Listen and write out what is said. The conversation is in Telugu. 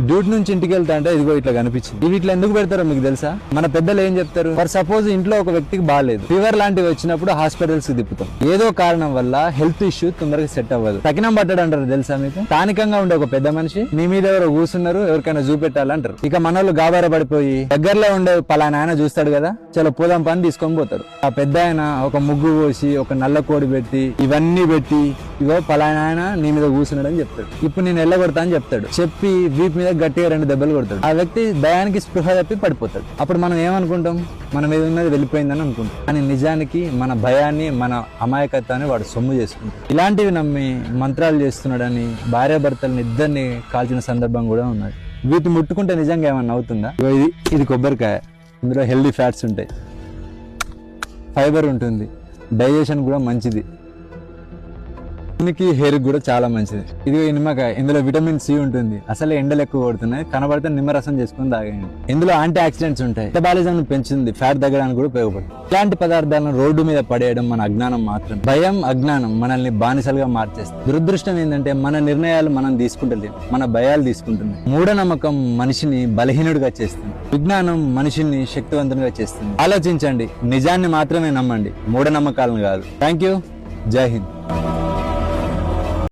డ్యూటీ నుంచి ఇంటికి వెళ్తా అంటే ఇదిగో ఇట్లా కనిపించింది. ఇవి ఇట్లా ఎందుకు పెడతారో మీకు తెలుసా? మన పెద్దలు ఏం చెప్తారు, ఫర్ సపోజ్ ఇంట్లో ఒక వ్యక్తికి బాగాలేదు, ఫీవర్ లాంటివి వచ్చినప్పుడు హాస్పిటల్స్ కి తిప్పుతాం. ఏదో కారణం వల్ల హెల్త్ ఇష్యూ తొందరగా సెట్ అవ్వదు. తగినం పట్టడు అంటారు తెలుసా మీకు? స్థానికంగా ఉండే ఒక పెద్ద మనిషి మీ మీద ఎవరో కూర్చున్నారు, ఎవరికైనా చూపెట్టాలంటారు. ఇక మనోళ్ళు గాబార పడిపోయి దగ్గరలో ఉండే పలానా ఆయన చూస్తాడు కదా, చలో పోదాం పని తీసుకొని పోతారు. ఆ పెద్ద ఆయన ఒక ముగ్గు పోసి ఒక నల్ల కోడి పెట్టి ఇవన్నీ పెట్టి ఇగో పలానా ఆయన నీ మీద కూర్చున్నాడు అని చెప్తాడు. ఇప్పుడు నేను ఎల్లగొడతా అని చెప్తాడు. చెప్పి వీపు మీద గట్టిగా 2 దెబ్బలు కొడతాడు. ఆ వ్యక్తి భయానికి స్పృహ తప్పి పడిపోతాడు. అప్పుడు మనం ఏమనుకుంటాం, మన మీద ఉన్నది వెళ్ళిపోయిందని అనుకుంటాం. కానీ నిజానికి మన భయాన్ని, మన అమాయకత్వాన్ని వాడు సొమ్ము చేసుకుంటాడు. ఇలాంటివి నమ్మి మంత్రాలు చేస్తున్నాడని భార్యాభర్తలను ఇద్దరిని కాల్చిన సందర్భం కూడా ఉన్నది. వీటిని ముట్టుకుంటే నిజంగా ఏమన్నా అవుతుందా? ఇది కొబ్బరికాయ, ఇందులో హెల్దీ ఫ్యాట్స్ ఉంటాయి, ఫైబర్ ఉంటుంది, డైజెషన్ కూడా మంచిది, హెయిర్ కూడా చాలా మంచిది. ఇది నిమ్మకాయ, ఇందులో విటమిన్ సి ఉంటుంది. అసలే ఎండలు ఎక్కువ కొడుతున్నాయి, కనబడితే నిమ్మరసం చేసుకుని తాగండి. ఇందులో యాంటీ ఆక్సిడెంట్స్ ఉంటాయి, మెటబాలిజం పెంచుతుంది, ఫ్యాట్ తగ్గడానికి కూడా ఉపయోగపడుతుంది. ఇలాంటి పదార్థాలను రోడ్డు మీద పడేయడం మన అజ్ఞానం మాత్రం. భయం, అజ్ఞానం మనల్ని బానిసలుగా మార్చేస్తుంది. దురదృష్టం ఏంటంటే మన నిర్ణయాలు మనం తీసుకుంటలేము, మన భయాలు తీసుకుంటున్నాయి. మూఢనమ్మకం మనిషిని బలహీనుడిగా చేస్తుంది, విజ్ఞానం మనిషిని శక్తివంతునిగా చేస్తుంది. ఆలోచించండి, నిజాన్ని మాత్రమే నమ్మండి, మూఢనమ్మకాలను కాదు. Thank you. జై హింద్.